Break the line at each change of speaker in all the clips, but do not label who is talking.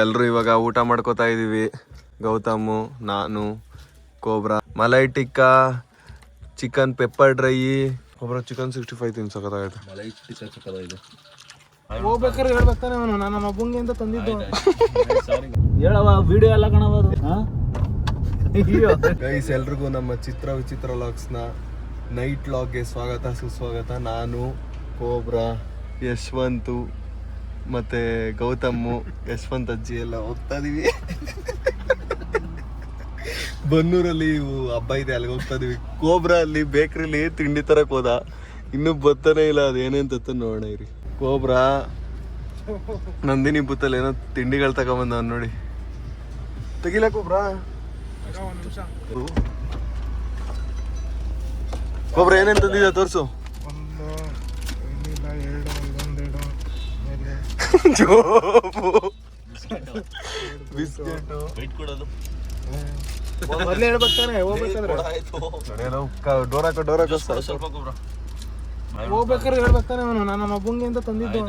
ಎಲ್ರು ಇವಾಗ ಊಟ ಮಾಡ್ಕೋತಾ ಇದೀವಿ. ಗೌತಮು, ನಾನು, cobra, malai tikka, chicken pepper dry. Cobra chicken 65 ತಿನ್ ಸಕತ್ತಾಗೈತೆ. ಮಲೈ ಟಿಕ್ಕಾ ಸಕತ್ತಾಗಿದೆ.
ಹೋಗ್ಬೇಕಾದ್ರೆ ಹೇಳ್ಬೇಕಾನೆ ಅವನು, ನಾನು ನಮ್ಮ ಅಬ್ಬಂಗೆ ಅಂತ ತಂದಿದ್ದು.
ಹೇಳವ ವಿಡಿಯೋ ಎಲ್ಲ ಕಾಣಬಹುದು.
ಗೈಸ್, ಎಲ್ರಿಗೂ ನಮ್ಮ ಚಿತ್ರ ವಿಚಿತ್ರ ಲಾಗ್ಸ್ನ ನೈಟ್ ಲಾಗ್ಗೆ ಸ್ವಾಗತ ಸುಸ್ವಾಗತ. ನಾನು, ಕೋಬ್ರಾ, ಯಶವಂತು ಮತ್ತೆ ಗೌತಮ್ಮು, ಯಶವಂತ್ ಅಜ್ಜಿ ಎಲ್ಲ ಹೋಗ್ತಾ ಇದೀವಿ. ಬನ್ನೂರಲ್ಲಿ ಹಬ್ಬ ಇದೆ, ಅಲ್ಲಿಗೆ ಹೋಗ್ತಾ ಇದೀವಿ. ಕೋಬ್ರಾ ಅಲ್ಲಿ ಬೇಕ್ರಿಲಿ ತಿಂಡಿ ತರಕ್ ಹೋದ, ಇನ್ನೂ ಬರ್ತಾನೆ ಇಲ್ಲ. ಅದೇನೇಂತ ನೋಡೋಣ ಇರಿ. ಕೋಬ್ರಾ ನಂದಿನಿ ಬುತ್ತಲ್ಲಿ ಏನೋ ತಿಂಡಿಗಳು ತಗೊಂಬಂದ ನೋಡಿ. ತೆಗಿಲ ಕೋಬ್ರಾ. ಕೋಬ್ರಾ ಏನೇನ್ ತಂದಿದ್ದ ತೋರ್ಸು. ಬಿಸ್ಕೆಟ್
ಮೊದಲೇ ಹೇಳ್ಬೇಕಾನೆ ಹೋಗ್ಬೇಕಾದ್ರೆ. ಹೋಗ್ಬೇಕಾದ್ರೆ ಹೇಳ್ಬೇಕಾನೆ ಅವನು, ನಾನು ನಮ್ಮ ಅಬ್ಬಂಗೆ ಅಂತ ತಂದಿದ್ದು.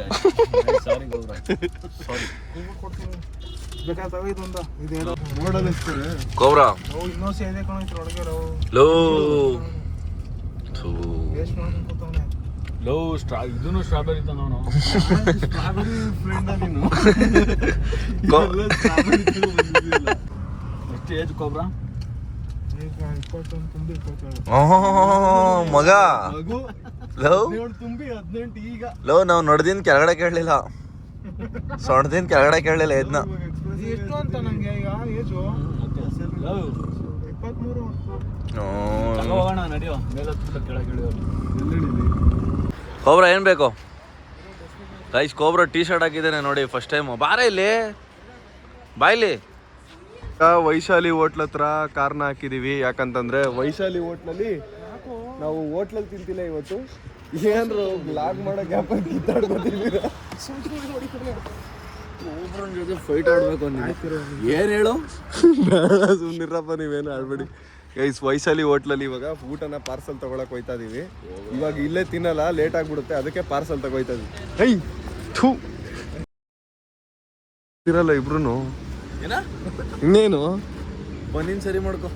ಕೋಬ್ರಾ
ಇನ್ನೂ ಸೇದೆ ಕಣೋ ಒಳಗೆ
ಲೋ
ಲೋ ಇದನ್ನು ಸ್ಟ್ರಾಬೆರಿ ತಂದವನು.
ಸ್ಟ್ರಾಬೆರಿ ಫ್ರೆಂಡ್ ನೀನು.
ಎಷ್ಟು ಏಜ್ ಕೋಬ್ರಾ?
ಮಗ
ಈಗ
ಲೋ ನಾವು ನೋಡ್ದಿನ್ ಕೆಳಗಡೆ ಕೇಳಲಿಲ್ಲ, ಸೊಣದಿನ್ ಕೆಳಗಡೆ ಕೇಳಲಿಲ್ಲ. ಇದನ್ನ
ಎಷ್ಟು ಅಂತ ನಂಗೆ ಈಗ ಏಜು 23.
ಹೋಗೋಣ ನಡೆಯೋ ಮೇಲೆ ಕೆಳಗೆ.
ಕೋಬ್ರಾ ಏನ್ ಬೇಕು ಗೈಸ್? ಕೋಬ್ರಾ ಟೀ ಶರ್ಟ್ ಹಾಕಿದ್ದೇನೆ ನೋಡಿ ಫಸ್ಟ್ ಟೈಮ್. ಬಾರ ಇಲ್ಲಿ, ಬಾಯ್ಲಿ. ವೈಶಾಲಿ ಹೋಟ್ಲ್ ಹತ್ರ ಕಾರ್ನ ಹಾಕಿದೀವಿ. ಯಾಕಂತಂದ್ರೆ ವೈಶಾಲಿ ಹೋಟ್ಲಲ್ಲಿ ನಾವು ಹೋಟ್ಲಲ್ಲಿ ತಿಂತಿಲ್ಲ ಇವತ್ತು. ಏನ್ರು ಬ್ಲಾಗ್ ಮಾಡೋ ಗ್ಯಾಪ್ ಕಿತ್ತಾಡ್ಕೊತಿದ್ದೀರ.
ಒಬ್ಬರನ್ನ ಜೊತೆ ಫೈಟ್ ಆಡ್ಬೇಕು ಏನ್ ಹೇಳು.
ಸುಮ್ಮನಿರಪ್ಪ, ನೀವೇನು ಆಡ್ಬೇಡಿ ಗೈಸ್. ವೈಶಾಲಿ ಹೋಟ್ಲಲ್ಲಿ ಇವಾಗ ಊಟನ ಪಾರ್ಸಲ್ ತಗೊಳಕ್ ಹೋಯ್ತಾ ಇದೀವಿ. ಇವಾಗ ಇಲ್ಲೇ ತಿನ್ನಲ್ಲ, ಲೇಟ್ ಆಗ್ಬಿಡುತ್ತೆ, ಅದಕ್ಕೆ ಪಾರ್ಸಲ್ ತಗೋಯ್ತಾ ಇದೀವಿ. ಹೈ ಥೂ ಇರಲ್ಲ ಇಬ್ರು. ಇನ್ನೇನು
ಬನ್ನಿನ್ ಸರಿ ಮಾಡ್ಕೊ.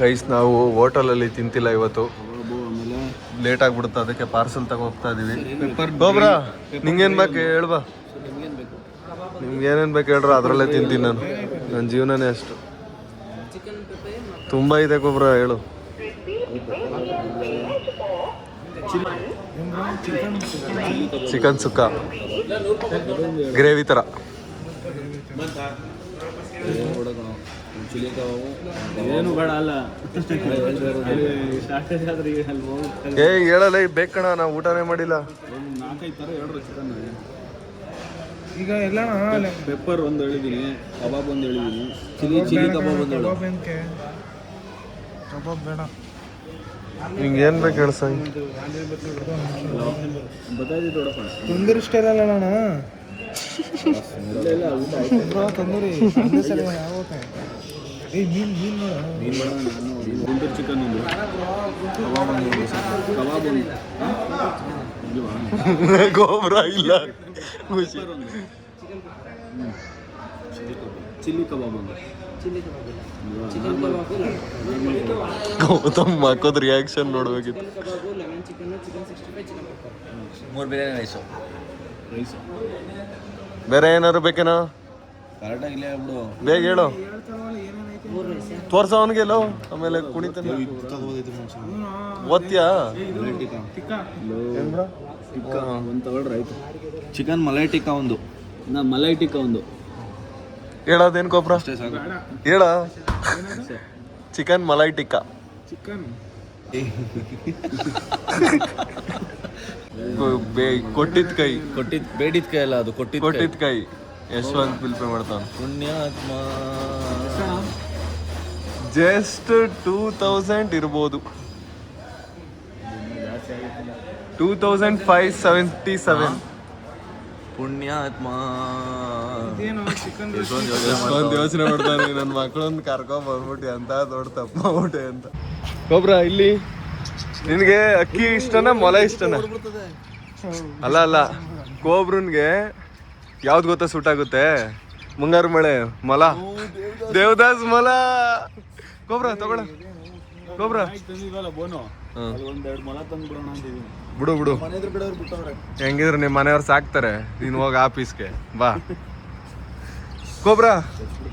ಗೈಸ್, ನಾವು ಹೋಟೆಲಲ್ಲಿ ತಿಂತಿಲ್ಲ ಇವತ್ತು, ಲೇಟ್ ಆಗ್ಬಿಡುತ್ತೆ, ಅದಕ್ಕೆ ಪಾರ್ಸಲ್ ತಗೋ ಹೋಗ್ತಾ ಇದೀವಿ. ಕೋಬ್ರಾ ನಿಂಗೇನ್ ಬೇಕು ಹೇಳ್ಬಾ. ನಿಮ್ಗೆ ಏನೇನು ಬೇಕು ಹೇಳ್ರ, ಅದರಲ್ಲೇ ತಿಂತೀನಿ ನಾನು. ನನ್ನ ಜೀವನನೇ ಅಷ್ಟು. ತುಂಬ ಇದೆ ಕೋಬ್ರಾ, ಹೇಳು. ಚಿಕನ್ ಸುಕ್ಕ ಗ್ರೇವಿ ಥರ.
ಏನು ಬೇಡ ಅಲ್ಲ.
ಏ ಹೇಳಲ್ಲ, ಬೇಕು ಕಣ, ನಾವು ಊಟನೇ ಮಾಡಿಲ್ಲ.
4-5 ಥರ ಹೇಳ್ರು ಚಿಕನ್.
ಈಗ ಎಲ್ಲ
ಪೆಪ್ಪರ್ ಒಂದು ಹೇಳಿದ್ದೀನಿ, ಕಬಾಬ್ ಒಂದು ಹೇಳಿದ್ದೀನಿ, ಚಿಲ್ಲಿ ಕಬಾಬ್ ಒಂದು ಹೇಳಿ.
ಕಬಾಬ್ ಬೇಡ.
ನಿಂಗೆ ಏನು ಬೇಕು ಹೇಳು ಸಾಯಿ.
ಬತ್ತಾಯಿದ್ದು ದೊಡ್ಡಪ್ಪ
ತಂದೂರಿ ಸ್ಟೈಲ್ ಅಲ್ಲ ಅಣ್ಣ.
ಇಲ್ಲ ಊಟ ಆಯ್ತು
ತಂದೂರಿ ಯಾವತ್ತೆ. ಮೀನು
ಬೇಡ. ನಾನು ಗುಂಟೂರು ಚಿಕನ್ ಒಂದು, ಕಬಾಬ್ ಒಂದು.
ಗೋಬ್ರಾ ಇಲ್ಲ.
ಚಿಲ್ಲಿ ಕಬಾಬ್ ಒಂದು.
ಗೌತಮ್ ಹಾಕೋದ್ ರಿಯಾಕ್ಷನ್ ನೋಡ್ಬೇಕಿತ್ತು.
3 ಬಿರಿಯಾನಿ ರೈಸು.
ಬೇರೆ ಏನಾದ್ರು ಬೇಕೇನೋ?
ಕರೆಕ್ಟಾಗಿಲ್ಲ ಬಿಡು,
ಬೇಗ ಹೇಳು. ತೋರ್ಸ ಅವನಿಗೆಲ್ಲೋ, ಆಮೇಲೆ ಕುಣಿತಾನೆ. ಓದ್ತೀಯಾ?
ಟಿಕ್ಕಾ ಒಂದು ತಗೊಳ್ರಿ ಆಯ್ತು. ಚಿಕನ್ ಮಲೈ ಟಿಕ್ಕಾ ಒಂದು. ಮಲೈ ಟಿಕ್ಕಾ ಒಂದು
ಹೇಳೋದೇನು ಕೋಬ್ರಾ?
ಅಷ್ಟೇ ಸಾಕು.
ಹೇಳ. ಚಿಕನ್ ಮಲೈ ಟಿಕ್ಕಾ.
ಚಿಕನ್
ಕೊಟ್ಟಿದ್ ಕೈ.
ಬೇಡಿದ ಕೈ ಅಲ್ಲ, ಅದು
ಕೊಟ್ಟಿದ್ ಕೈ. ಯಶವಂತ್ ಬಿಲ್ ಪೇ ಮಾಡ್ತಾನ.
ಪುಣ್ಯಾತ್ಮ.
ಜಸ್ಟ್ 2000 ಇರ್ಬೋದು. 2577.
ಪುಣ್ಯಾತ್ಮ.
ಒಂದು ಯೋಚನೆ ಮಾಡ್ತಾನೆ, ನನ್ನ ಮಕ್ಕಳೊಂದು ಕರ್ಕೊಂಡ್ ಬಂದ್ಬಿಟ್ಟು ಅಂತ ದೊಡ್ಡ ತಪ್ಪು ಮಾಡ್ಬಿಟ್ಟೆ ಅಂತ. ಕೋಬ್ರಾ ಇಲ್ಲಿ ನಿನಗೆ ಅಕ್ಕಿ ಇಷ್ಟನಾ ಮೊಲ ಇಷ್ಟನಾ? ಅಲ್ಲ ಅಲ್ಲ, ಕೋಬ್ರನ್ಗೆ ಯಾವ್ದು ಗೊತ್ತಾ ಸೂಟ್ ಆಗುತ್ತೆ? ಮುಂಗಾರು ಮಳೆ, ಮೊಲ, ದೇವದಾಸ್ ಮೊಲ. ಕೋಬ್ರ ತಗೊಳ, ಕೋಬ್ರ
ಬೋನು ಒಂದೆರಡು ಮೊಲ ತಂದು ಬಿಡೋಣ ಅಂತಿದೀನಿ.
ಬಿಡು ಬಿಡು,
ಮನೆ ಎದುರು ಬಿಡೋರು ಬಿಟ್ಟವ್ರೆ.
ಹೆಂಗಿದ್ರು ನಿಮ್ಮ ಮನೆಯವ್ರು ಸಾಕ್ತಾರೆ, ನೀನು ಹೋಗಿ ಆಫೀಸ್ಗೆ ಬಾ. ಕೋಬ್ರ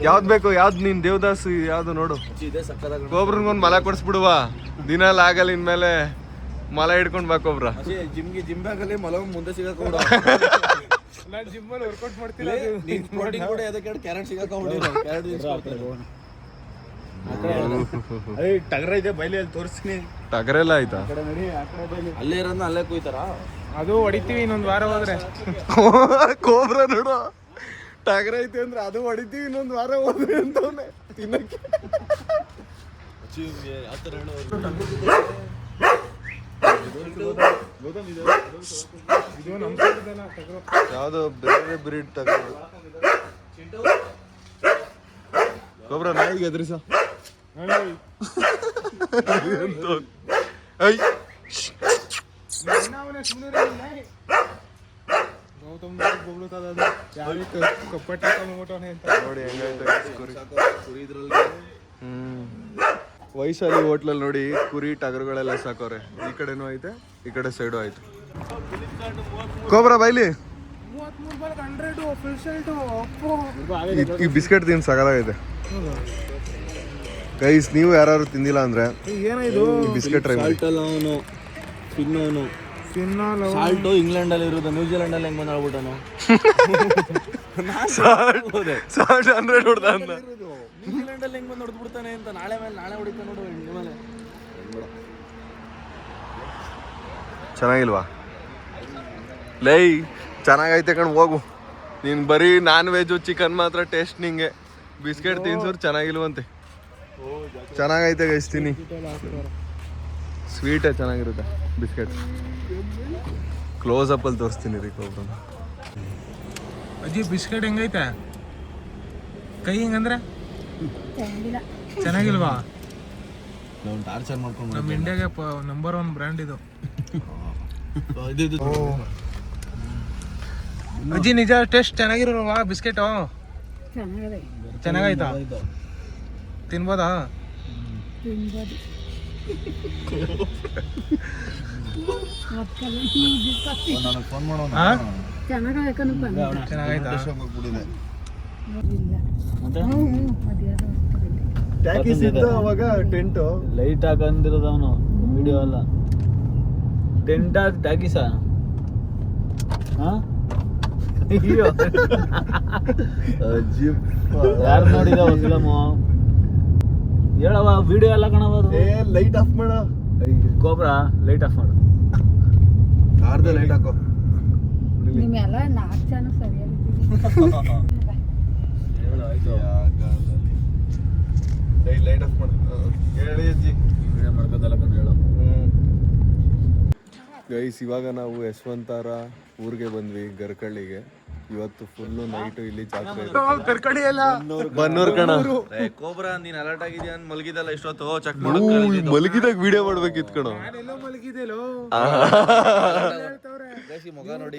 ಯಾವ್ದು ಬೇಕು? ಯಾವ್ದು ನೀನ್ ದೇವದಾಸ್ ಯಾವ್ದು ನೋಡು.
ಇದೆ ಸಕ್ಕದಾಗ.
ಕೋಬ್ರನ್ಗೊಂದು ಮಲ ಕೊಡಿಸ್ಬಿಡುವ, ದಿನಲ್ಲಿ ಆಗಲ್ಲ ಇನ್ಮೇಲೆ ಮಲ ಹಿಡ್ಕೊಂಡ್ ಬಾ ಕೋಬ್ರ.
ಜಿಮ್ ಬ್ಯಾಗಲ್ಲಿ ಮೊಲ ಮುಂದೆ ಸಿಗಾಕೊಂಡ
ನಾನು ಜಿಮ್ಮಲ್ಲಿ ವರ್ಕೌಟ್ ಮಾಡ್ತೀನಿ.
ನೀನ್ ಪ್ರೋಟೀನ್ ಕೂಡ ಅದಕ್ಕೆ ಕ್ಯಾರೆಟ್ ಸಿಗಾಕೊಂಡ್ಬಿಡಿ. ಟಗರ ಇದೆ ಬೈಲಿ, ಅಲ್ಲಿ ತೋರಿಸ್ತೀನಿ.
ಟಗರೆಲ್ಲ ಆಯ್ತಾ?
ಅಲ್ಲೇ ಇರೋದನ್ನ ಅಲ್ಲೇ ಕುಯ್ತಾರ.
ಅದು ಹೊಡಿತೀವಿ ಇನ್ನೊಂದು ವಾರ ಹೋದ್ರೆ.
ಕೋಬ್ರ ನೋಡು, ಟಗರ ಐತಿ ಅಂದ್ರೆ ಅದು ಹೊಡಿತೀವಿ ಇನ್ನೊಂದು ವಾರ ಹೋದ್ರೆ ಅಂತವನೆ ತಿನ್ನಕ್ಕೆ.
ಇದು ನಮ್ಮ ಸೈಡ್ದಲ್ಲ ಟಗರು.
ಯಾವ್ದು ಬೇರೆ ಬ್ರೀಡ್ ಟಗರ. ಕೋಬ್ರ ನಾಯಿಗೆ ಎದುರಿಸ.
ಗೌತಮ್ ಬೊಬ್ಳುತ್ತದ ಅದು ಯಾರು ಕಪ್ಪಟ್ಟ ತಗೊಂಡ್ಬಿಟ್ಟವನೆ ಅಂತ
ನೋಡಿ ಹೆಂಗೈತೆ ಕುರಿ. ವೈಶಾಲಿ ಹೋಟ್ಲಲ್ಲಿ ನೋಡಿ ಕುರಿ ಟಗರುಗಳೆಲ್ಲ ಸಾಕೋರೆ. ಈ ಕಡೆನೂ ಐತೆ, ಈ ಕಡೆ ಸೈಡು ಆಯ್ತು. ಕೋಬ್ರ ಬೈಲಿ,
100 ಫುಲ್ ಶರ್ಟು.
ಈ ಬಿಸ್ಕೆಟ್ ತಿನ್ ಸಾಕಾಗೈತೆ ಗೈಸ್. ನೀವು ಯಾರು ತಿಂದಿಲ್ಲ ಅಂದ್ರೆ
ಏನಿದು
ಬಿಸ್ಕೆಟ್ ಟ್ರೈ ಮಾಡಿ.
ಅವನು ಫಿನ್ನೋನು ಸಾಲ್ಟ್ ಇಂಗ್ಲೆಂಡ್ ಅಲ್ಲಿ ಇರೋದು, ನ್ಯೂಜಿಲೆಂಡ್ ಅಲ್ಲಿ ಹೆಂಗ್ ಬಂದಾಳ್ಬಿಟ್ಟನು.
ಸಾಲ್ಟ್ 100 ಹೊಡ್ದ ಅಂತ.
ನ್ಯೂಜಿಲೆಂಡ್ ಅಲ್ಲಿ ಹೆಂಗ್ ಬಂದು ಹೊಡೆದ್ಬಿಡ್ತಾನೆ ಅಂತ. ನಾಳೆ ಹೊಡಿತಾನೆ ನೋಡು ಮೇಲೆ.
ಚೆನ್ನಾಗಿಲ್ವಾ? ಲೈ ಚೆನ್ನಾಗೈತೆ ಕಣ್, ಹೋಗು ನೀನು. ಬರೀ ನಾನ್ ವೆಜ್ ಚಿಕನ್ ಮಾತ್ರ ಟೇಸ್ಟ್ ನಿಂಗೆ. ಬಿಸ್ಕೆಟ್ ತಿನ್ಸೋರು ಚೆನ್ನಾಗಿಲ್ವಂತೆ. ಚೆನ್ನಾಗೈತೆ ಗೈಸ್, ತಿನ್ನಿ. ಸ್ವೀಟೇ ಚೆನ್ನಾಗಿರುತ್ತೆ ಬಿಸ್ಕೆಟ್. ಕ್ಲೋಸ್ ಅಪ್ ಅಲ್ಲಿ ತೋರಿಸ್ತೀನಿ ರೀ ಕೋಬ್ರ.
ಅಜ್ಜಿ ಬಿಸ್ಕೆಟ್ ಹೆಂಗೈತೆ? ಕೈ ಹಿಂಗಂದ್ರೆ ಚೆನ್ನಾಗಿಲ್ವಾ?
ನಾವು ಟಾರ್ಚರ್ ಮಾಡ್ಕೊಂಡು
ನಮ್ಮ ಇಂಡಿಯಾಗೆ ನಂಬರ್ 1 ಬ್ರ್ಯಾಂಡ್ ಇದು. ಅಜ್ಜಿ ನಿಜ ಟೇಸ್ಟ್ ಚೆನ್ನಾಗಿರೋಲ್ವಾ ಬಿಸ್ಕೆಟು? ಚೆನ್ನಾಗೈತಾ? ತಿನ್ಬೋದಾ?
ನನಗೆ ಫೋನ್ ಮಾಡೋಣ.
ಚೆನ್ನಾಗೈತಾ?
ಅವಾಗ ಟೆಂಟ್
ಲೈಟ್ ಹಾಕಂದಿರೋದವನು ವಿಡಿಯೋ ಅಲ್ಲ. ಟೆಂಟ್ ಹಾಕಿ ಟ್ಯಾಕಿಸ. ಯಾರು ನೋಡಿದ ಫಿಲಮು ಹೇಳವ? ವಿಡಿಯೋ ಎಲ್ಲ ಕಾಣವ.
ಲೈಟ್ ಆಫ್ ಮಾಡ
ಕೋಬ್ರ, ಲೈಟ್ ಆಫ್ ಮಾಡು.
ಕಾರ್ದ ಲೈಟ್ ಹಾಕೋ.
ನಿಮ್ಮೆಲ್ಲ 4 ಜನ ಸರಿಯಾಗಿ
ಲೈಟ್ ಆಫ್ ಮಾಡು. ಹೇಳಿ ಅಜ್ಜಿ.
ವಿಡಿಯೋ ಮಾಡ್ಕೋದಲ್ಲ ಕಂಡು ಹೇಳು.
ಗೈಸ್, ಇವಾಗ ನಾವು ಯಶವಂತರ ಊರಿಗೆ ಬಂದ್ವಿ, ಗರ್ಕಳ್ಳಿಗೆ. ಇವತ್ತು ಫುಲ್ಲು ನೈಟು ಇಲ್ಲಿ ಜಾತ್ರೆ ಇದೆ.
ಕರ್ಕಡಿ ಎಲ್ಲ
ಬನ್ನೂರು ಕಣ.
ಕೋಬ್ರಾ ನೀನ್ ಅಲರ್ಟ್ ಆಗಿದ್ಯಾ ಅಂತ ಮಲಗಿದಲ್ಲ ಇಷ್ಟೊತ್ತು. ಚೆಕ್
ಮಲಗಿದಾಗ ವಿಡಿಯೋ ಮಾಡ್ಬೇಕಿತ್ತು ಕಣ.
ನಾನೆಲ್ಲೋ ಮಲಗಿದೆಲೋ.
ಮುಖ ನೋಡಿ.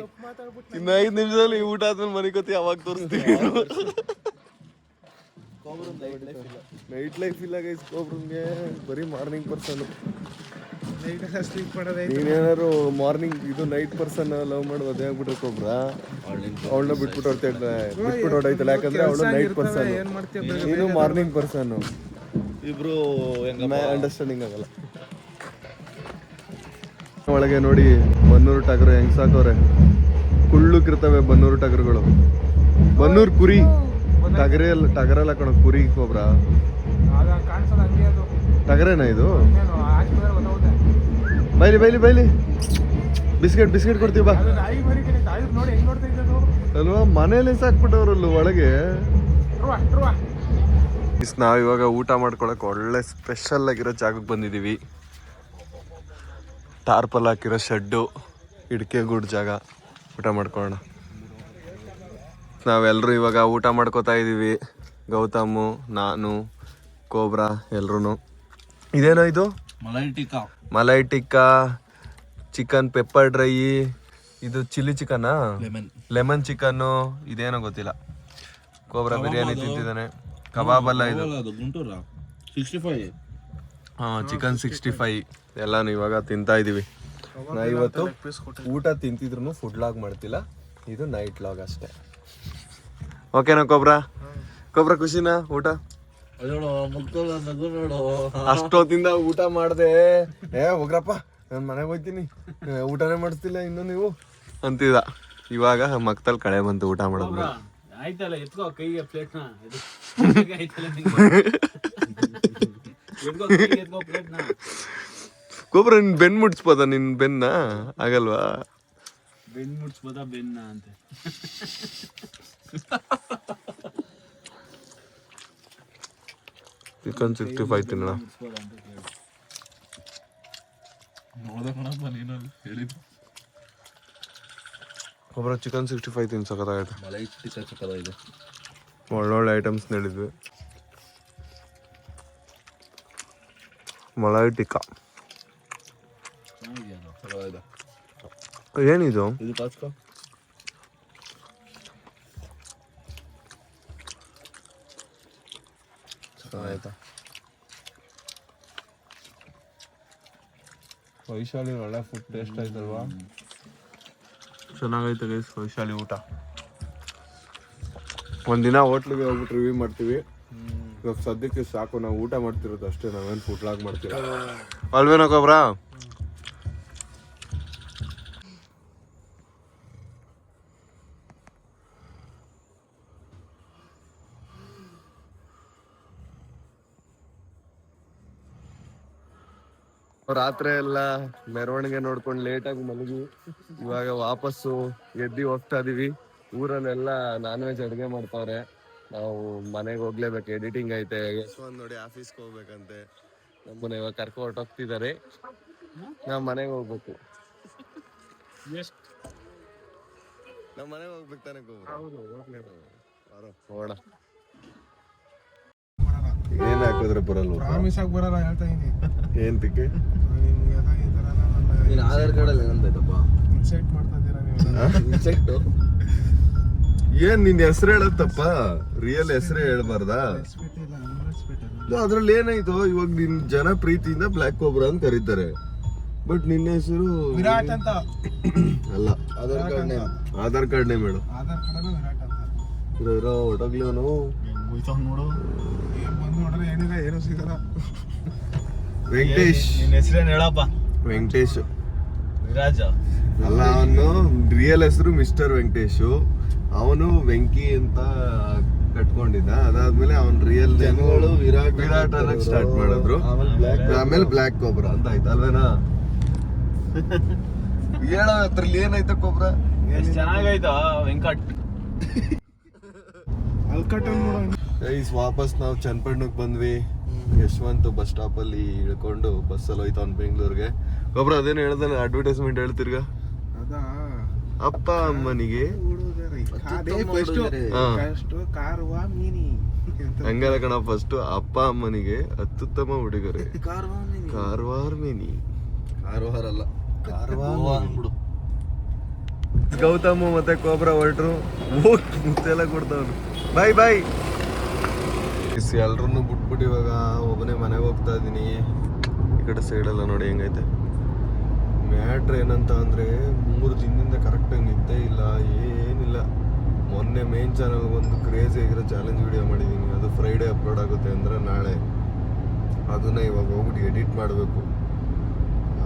ಇನ್ನು 5 ನಿಮಿಷದಲ್ಲಿ ಊಟ ಆದ್ಮೇಲೆ ಮನಿಕೋತಿ, ಅವಾಗ ತೋರಿಸ್ತೀವಿ. ನೈಟ್ ಲೈಫ್ ಇಲ್ಲ ಗೈಸ್ ಕೋಬ್ರನ್ಗೆ. ಬರೀ ಮಾರ್ನಿಂಗ್ ಪರ್ಸನ್.
ನೈಟ್ ಎಲ್ಲ ಸ್ಲೀಪ್ ಮಾಡೋದೇ.
ನೀನೇನಾದ್ರು ಮಾರ್ನಿಂಗ್ ಇದು ನೈಟ್ ಪರ್ಸನ್ ಲವ್ ಮಾಡೋದು ಅದೇ ಆಗ್ಬಿಟ್ರೆ ಕೋಬ್ರ. ಅವಳನ್ನ ಬಿಟ್ಬಿಟ್ಟು ಹೊಡೈತಲ್ಲ, ಯಾಕಂದ್ರೆ ಅವಳು ನೈಟ್ ಪರ್ಸನ್,
ಏನ್ ಮಾಡ್ತೀಯ?
ನೀನು ಮಾರ್ನಿಂಗ್ ಪರ್ಸನ್.
ಇಬ್ರು
ಅಂಡರ್ಸ್ಟ್ಯಾಂಡಿಂಗ್ ಆಗಲ್ಲ. ಒಳಗೆ ನೋಡಿ ಬನ್ನೂರು ಟಗರು ಹೆಂಗ್ ಸಾಕೋರೆ. ಕುಳ್ಳುಕಿರ್ತವೆ ಬನ್ನೂರು ಟಗರುಗಳು. ಬನ್ನೂರು ಕುರಿ ಟಗರಲ್ಲ ಕಣ, ಕುರಿ ಕೋಬ್ರ.
ಕಾಣಿಸೋದು ಹಂಗೆ ಅದು.
ಟಗರೇನಾ ಇದು?
ಹಾಕಿದ್ರೆ
ಬೈಲಿ ಬಿಸ್ಕೆಟ್ ಕೊಡ್ತೀವಿ ಬಾ.
ಅದು ನಾಯಿ ಮರಿತೀನಿ. ತಾಯಿ ನೋಡಿ ಹೆಂಗ್ ನೋಡ್ತಾ ಇದ್ದದು
ಅಲ್ವಾ? ಮನೇಲಿ ಸಾಕ್ಬಿಟ್ಟವ್ರಲ್ಲ ಒಳಗೆ. ನಾವು ಇವಾಗ ಊಟ ಮಾಡ್ಕೊಳಕ್ ಒಳ್ಳೆ ಸ್ಪೆಷಲ್ ಆಗಿರೋ ಜಾಗಕ್ಕೆ ಬಂದಿದ್ದೀವಿ. ಟಾರ್ಪಲ್ ಹಾಕಿರೋ ಶೆಡ್ಡು, ಇಡ್ಕೆ ಗೂಡ್ ಜಾಗ. ಊಟ ಮಾಡ್ಕೊಳ್ಳೋಣ. ನಾವೆಲ್ಲರೂ ಇವಾಗ ಊಟ ಮಾಡ್ಕೋತಾ ಇದ್ದೀವಿ. ಗೌತಮು, ನಾನು, ಕೋಬ್ರಾ ಎಲ್ರೂ. ಇದೇನೋ ಇದು?
Malai tikka,
malai tikka, chicken pepper dry, ಇದು ಚಿಲ್ಲಿ ಚಿಕನ್ನಾ, ಲೆಮನ್ ಚಿಕನ್ನು, ಇದೇನೋ ಗೊತ್ತಿಲ್ಲ. ಕೋಬ್ರಾ ಬಿರಿಯಾನಿ ತಿಂತಿದ್ದಾನೆ. ಕಬಾಬ್ ಅಲ್ಲ ಇದು,
ಗುಂಟೂರ 65.
ಚಿಕನ್ 65 ಎಲ್ಲಾನು ಇವಾಗ ತಿಂತಾ ಇದೀವಿ. ನಾ ಇವತ್ತು ಊಟ ತಿಂತಿದ್ರು ಫುಡ್ ಲಾಗ್ ಮಾಡ್ತಿಲ್ಲ, ಇದು ನೈಟ್ ಲಾಗ್ ಅಷ್ಟೇ. ಓಕೆನಾ ಕೋಬ್ರಾ? ಕೋಬ್ರಾ ಖುಷಿನಾ ಊಟ? ಅಷ್ಟೊತ್ತಿಂದ ಊಟ ಮಾಡ್ದೆ, ಹೋಗ್ರಪ್ಪ ನಾನು ಮನೆಗೆ ಹೋಗ್ತೀನಿ, ಊಟನೇ ಮಾಡಿಸ್ತಿಲ್ಲ ಇನ್ನು ನೀವು ಅಂತಿದ. ಇವಾಗ ಮಕ್ತಲ್ ಕಳೆ ಬಂತು ಊಟ ಮಾಡೋದು.
ಆಯ್ತಲ್ಲ ಎತ್ಕೋ ಕೈಗೆ ಪ್ಲೇಟ್ನ.
ಕೋಬ್ರಾ ನಿನ್ ಬೆನ್ ಮುಟ್ಸ್ಬೋದ? ನಿನ್ ಬೆನ್ನ ಆಗಲ್ವಾ?
ಬೆನ್ ಮುಟ್ಸ್ಬೋದ ಬೆನ್ನ ಅಂತ.
ಚಿಕನ್ 65 ತಿನ್ನೋಣ. ಕೋಬ್ರಾ ಚಿಕನ್ 65 ತಿನ್ ಸಖತ್ತಾಗೈತೆ.
ಮಲೈ ಟಿಕ್ಕಾ ಚಿಕ್ಕದಾಗಿದೆ.
ಒಳ್ಳೊಳ್ಳೆ ಐಟಮ್ಸ್ ಹೇಳಿದ್ವಿ. ಮಲೈ ಟಿಕ್ಕಾ ಏನಿದು?
ಇದು ಪಾಸ್ಕೋ.
ಆಯ್ತಾ? ವೈಶಾಲಿ ಒಳ್ಳೆ ಫುಡ್ ಟೇಸ್ಟ್ ಆಯ್ತಲ್ವಾ? ಚೆನ್ನಾಗೈತೆ ಗೈಸ್ ವೈಶಾಲಿ ಊಟ. ಒಂದಿನ ಹೋಟ್ಲಿಗೆ ಹೋಗ್ಬಿಟ್ಟು ರಿವ್ಯೂ ಮಾಡ್ತೀವಿ. ಇವಾಗ ಸದ್ಯಕ್ಕೆ ಸಾಕು, ನಾವು ಊಟ ಮಾಡ್ತಿರೋದು ಅಷ್ಟೇ, ನಾವೇನು ಫುಡ್ ಲಾಗ್ ಮಾಡ್ತೀರ ಅಲ್ವೇನೋ ಕೋಬ್ರಾ? ರಾತ್ರಿ ಎಲ್ಲ ಮೆರವಣಿಗೆ ನೋಡ್ಕೊಂಡು ಲೇಟಾಗಿ ಮಲಗಿ ಇವಾಗ ವಾಪಸ್ಸು ಎದ್ದು ಹೋಗ್ತಾ ಇದೀವಿ. ಊರಲ್ಲೆಲ್ಲ ನಾನ್ ವೆಜ್ ಅಡುಗೆ ಮಾಡ್ತಾವ್ರೆ. ನಾವು ಮನೆಗೆ ಹೋಗ್ಲೇಬೇಕು, ಎಡಿಟಿಂಗ್ ಐತೆ. ಯಶವಂತ್ ನೋಡಿ ಆಫೀಸ್ಗೆ ಹೋಗ್ಬೇಕಂತೆ, ನಮ್ಮನ್ನ ಇವಾಗ ಕರ್ಕೊ ಹೊರಟೋಗ್ತಿದ್ದಾರೆ. ನಾವು ಮನೆಗೆ ಹೋಗ್ಬೇಕು. ನಮ್ಮ ಮನೆಗೆ ಹೋಗ್ಬೇಕು ತಾನೆ ಹೋಗೋಣ. ಏನ್ ಹಾಕಿದ್ರೆ ಬರಲ್ವ?
ಪ್ರಾಮಿಸ್ ಆಗಿ ಬರಲ್ಲ ಹೇಳ್ತಾ ಇದೀನಿ.
ಏನ್ ತಿಕ್ಕೆ?
ನೀನು ಆಧಾರ್ ಕಾರ್ಡಲ್ಲಿ ಏನಂತೈತಪ್ಪ?
ಇನ್ಸೆಕ್ಟ್ ಮಾಡ್ತಾ ಇದ್ದೀರಾ ನೀವು?
ಏನ್ ನಿನ್ ಹೆಸರು ಹೇಳತ್ತಪ್ಪ, ರಿಯಲ್ ಹೆಸರೇ ಹೇಳ್ಬಾರ್ದಾ? ಅದ್ರಲ್ಲಿ ಏನಾಯ್ತು? ಇವಾಗ ನಿನ್ ಜನ ಪ್ರೀತಿಯಿಂದ ಬ್ಲ್ಯಾಕ್ ಕೋಬ್ರಾ ಅಂತ ಕರೀತಾರೆ, ಬಟ್ ನಿನ್ನ ಹೆಸರು
ವಿರಾಟ್ ಅಂತ
ಅಲ್ಲ. ಆಧಾರ್ ಕಾರ್ಡ್ ನೇಮ್ ಹೇಳು.
ಆಧಾರ್ ಕಾರ್ಡ್ ವಿರಾಟ್ ಅಂತ
ಇರೋ ಒಟಗ್ಲಿ ಅವನು
ನೋಡು. ಬಂದು ನೋಡ್ರೆ ಏನಿಲ್ಲ, ಏನೂ ಸಿಗಲ್ಲ.
ವೆಂಕಟೇಶ್.
ನಿನ್ನ ಹೆಸರೇನು ಹೇಳಪ್ಪ?
ವೆಂಕಟೇಶ್
ವಿರಾಜ
ಅಲ್ಲ, ಅವನು ರಿಯಲ್ ಹೆಸರು ಮಿಸ್ಟರ್ ವೆಂಕಟೇಶು. ಅವನು ವೆಂಕಿ ಅಂತ ಕಟ್ಕೊಂಡಿದ್ದ. ಅದಾದ್ಮೇಲೆ ಅವನ್ ರಿಯಲ್ ವಿರಾಟ್ ಅನ್ನಕ್ ಸ್ಟಾರ್ಟ್ ಮಾಡಿದ್ರು. ಆಮೇಲೆ ಬ್ಲ್ಯಾಕ್ ಕೋಬ್ರಾ ಅಂತ ಆಯ್ತು ಅಲ್ವೇನಾ? ಹೇಳೋ ಅದ್ರಲ್ಲಿ ಏನೈತೆ ಕೋಬ್ರಾ?
ಎಷ್ಟು ಚೆನ್ನಾಗೈತಾ ವೆಂಕಟ್.
ಅಲ್ಕಟ್ಟಲ್ಲಿ ನೋಡೋ.
ವಾಪಸ್ ನಾವು ಚನ್ನಪಟ್ಟಣಕ್ಕೆ ಬಂದ್ವಿ. ಯಶವಂತ್ ಬಸ್ ಸ್ಟಾಪ್ ಅಲ್ಲಿ ಇಳ್ಕೊಂಡು ಬಸ್ಸಲ್ಲಿ ಹೋಯ್ತಾವ್ ಬೆಂಗಳೂರಿಗೆ. ಕೋಬ್ರಾ ಅದೇನು ಹೇಳ್ದಾನೆ, ಅಡ್ವರ್ಟೈಸ್ಮೆಂಟ್ ಹೇಳ್ತಿರ್ಗ.
ಅದಾ
ಅಪ್ಪ ಅಮ್ಮನಿಗೆ ಹಂಗಲ್ಲ ಕಣ, ಫಸ್ಟ್ ಅಪ್ಪ ಅಮ್ಮನಿಗೆ ಅತ್ಯುತ್ತಮ ಉಡುಗೊರೆ ಕಾರವಾರ ಮಿನಿ.
ಕಾರವಾರ ಅಲ್ಲ,
ಗೌತಮ್ ಮತ್ತೆ ಕೋಬ್ರಾ ಹೊರಟ್ರು. ಮುತ್ತೆಲ್ಲ ಕೊಡ್ತಾವ್ರು. ಬಾಯ್ ಬಾಯ್. ಎಲ್ರನ್ನು ಬಿಟ್ಬಿಟ್ಟು ಇವಾಗ ಒಬ್ಬನೇ ಮನೆಗೆ ಹೋಗ್ತಾ ಇದೀನಿ. ಈ ಕಡೆ ಸೈಡೆಲ್ಲ ನೋಡಿ ಹೆಂಗೈತೆ. ಮ್ಯಾಟ್ರ್ ಏನಂತ ಅಂದರೆ 3 ದಿನದಿಂದ ಕರೆಕ್ಟಾಗಿ ನಿದ್ದೆ ಇಲ್ಲ, ಏನಿಲ್ಲ. ಮೊನ್ನೆ ಮೇನ್ ಚಾನಲ್ ಒಂದು ಕ್ರೇಜಿ ಆಗಿರೋ ಚಾಲೆಂಜ್ ವಿಡಿಯೋ ಮಾಡಿದ್ದೀನಿ. ಅದು ಫ್ರೈಡೇ ಅಪ್ಲೋಡ್ ಆಗುತ್ತೆ ಅಂದರೆ ನಾಳೆ. ಅದನ್ನು ಇವಾಗ ಹೋಗ್ಬಿಟ್ಟು ಎಡಿಟ್ ಮಾಡಬೇಕು.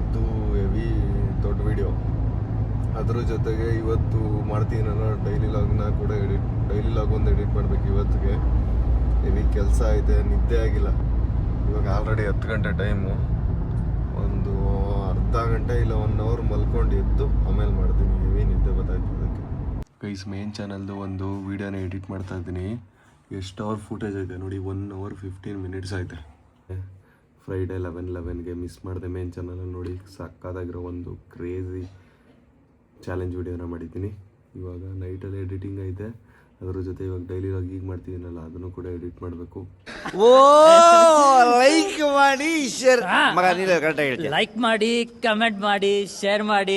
ಅದು ಹೆವಿ ದೊಡ್ಡ ವಿಡಿಯೋ. ಅದ್ರ ಜೊತೆಗೆ ಇವತ್ತು ಮಾಡ್ತೀನಿ ನಾನು ಡೈಲಿ ಲಾಗ್ ಒಂದು ಎಡಿಟ್ ಮಾಡಬೇಕು ಇವತ್ತಿಗೆ. ಹೆವಿ ಕೆಲಸ ಐತೆ, ನಿದ್ದೆ ಆಗಿಲ್ಲ. ಇವಾಗ ಆಲ್ರೆಡಿ 10 ಗಂಟೆ ಟೈಮು. ಒಂದು ಅರ್ಧ ಗಂಟೆ ಇಲ್ಲ 1 ಅವರ್ ಮಲ್ಕೊಂಡು ಎದ್ದು ಆಮೇಲೆ ಮಾಡ್ತೀನಿ. ಹೆವಿ ನಿದ್ದೆ ಬರ್ತಾಯಿತ್ತು ಅದಕ್ಕೆ. ಗೈಸ್ ಮೇನ್ ಚಾನಲ್ದು ಒಂದು ವೀಡಿಯೋನ ಎಡಿಟ್ ಮಾಡ್ತಾ ಇದ್ದೀನಿ. ಎಷ್ಟು ಅವರ್ ಫುಟೇಜ್ ಐತೆ ನೋಡಿ, 1 hour 15 minutes ಐತೆ. ಫ್ರೈಡೇ 11:11ಗೆ ಮಿಸ್ ಮಾಡಿದೆ ಮೇನ್ ಚಾನಲಲ್ಲಿ. ನೋಡಿ ಸಕ್ಕತ್ತಾಗಿರೋ ಒಂದು ಕ್ರೇಜಿ ಚಾಲೆಂಜ್ ವಿಡಿಯೋನ ಮಾಡಿದ್ದೀನಿ. ಇವಾಗ ನೈಟಲ್ಲಿ ಎಡಿಟಿಂಗ್ ಐತೆ. ಅದ್ರ ಜೊತೆ ಇವಾಗ ಡೈಲಿ ಲಾಗ್ ಈಗ ಮಾಡ್ತಿದ್ದೀನಲ್ಲ, ಅದನ್ನು ಕೂಡ ಎಡಿಟ್ ಮಾಡಬೇಕು.
ಲೈಕ್ ಮಾಡಿ ಕಮೆಂಟ್ ಮಾಡಿ ಶೇರ್ ಮಾಡಿ.